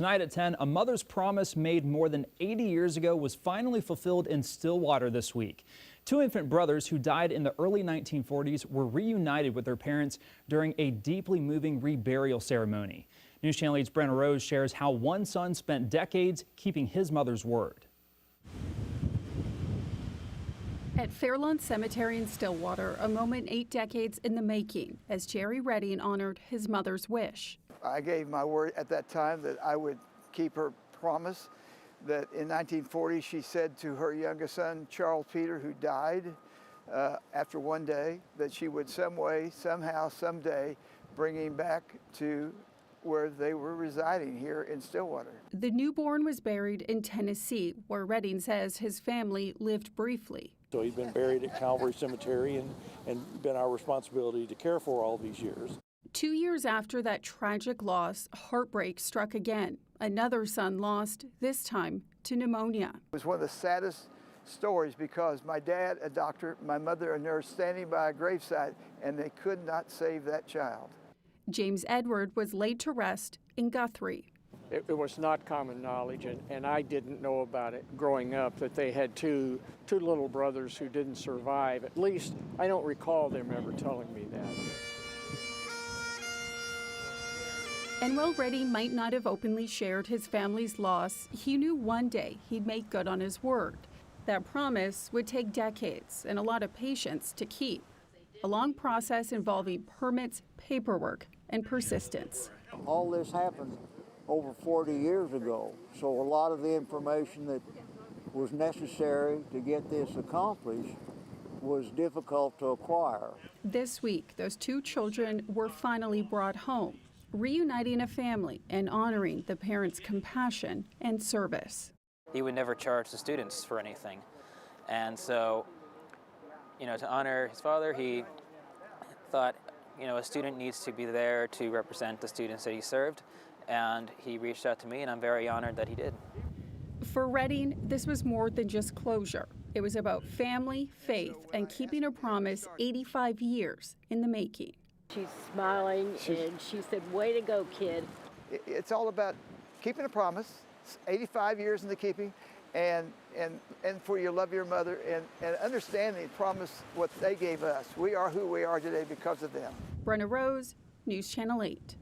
Tonight at 10, a mother's promise made more than 80 years ago was finally fulfilled in Stillwater this week. Two infant brothers who died in the early 1940s were reunited with their parents during a deeply moving reburial ceremony. News Channel 8's Brenna Rose shares how one son spent decades keeping his mother's word. At Fairlawn Cemetery in Stillwater, a moment 8 decades in the making as Jerry Redding honored his mother's wish. I gave my word at that time that I would keep her promise that in 1940 she said to her youngest son, Charles Peter, who died after one day, that she would some way, somehow, someday bring him back to where they were residing here in Stillwater. The newborn was buried in Tennessee, where Redding says his family lived briefly. So he's been buried at Calvary Cemetery and been our responsibility to care for all these years. 2 years after that tragic loss, heartbreak struck again. Another son lost, this time to pneumonia. It was one of the saddest stories because my dad, a doctor, my mother, a nurse, standing by a gravesite, and they could not save that child. James Edward was laid to rest in Guthrie. It was not common knowledge, and I didn't know about it growing up, that they had two little brothers who didn't survive. At least I don't recall them ever telling me that. And while Redding might not have openly shared his family's loss, he knew one day he'd make good on his word. That promise would take decades and a lot of patience to keep. A long process involving permits, paperwork, and persistence. All this happened over 40 years ago, so a lot of the information that was necessary to get this accomplished was difficult to acquire. This week, those two children were finally brought home, reuniting a family and honoring the parents' compassion and service. He would never charge the students for anything. And so, to honor his father, he thought, a student needs to be there to represent the students that he served. And he reached out to me, and I'm very honored that he did. For Redding, this was more than just closure. It was about family, faith, and keeping a promise 85 years in the making. She's smiling, and she said, "Way to go, kid." It's all about keeping a promise, 85 years in the keeping, and for you love your mother, and understanding the promise, what they gave us. We are who we are today because of them. Brenna Rose, News Channel 8.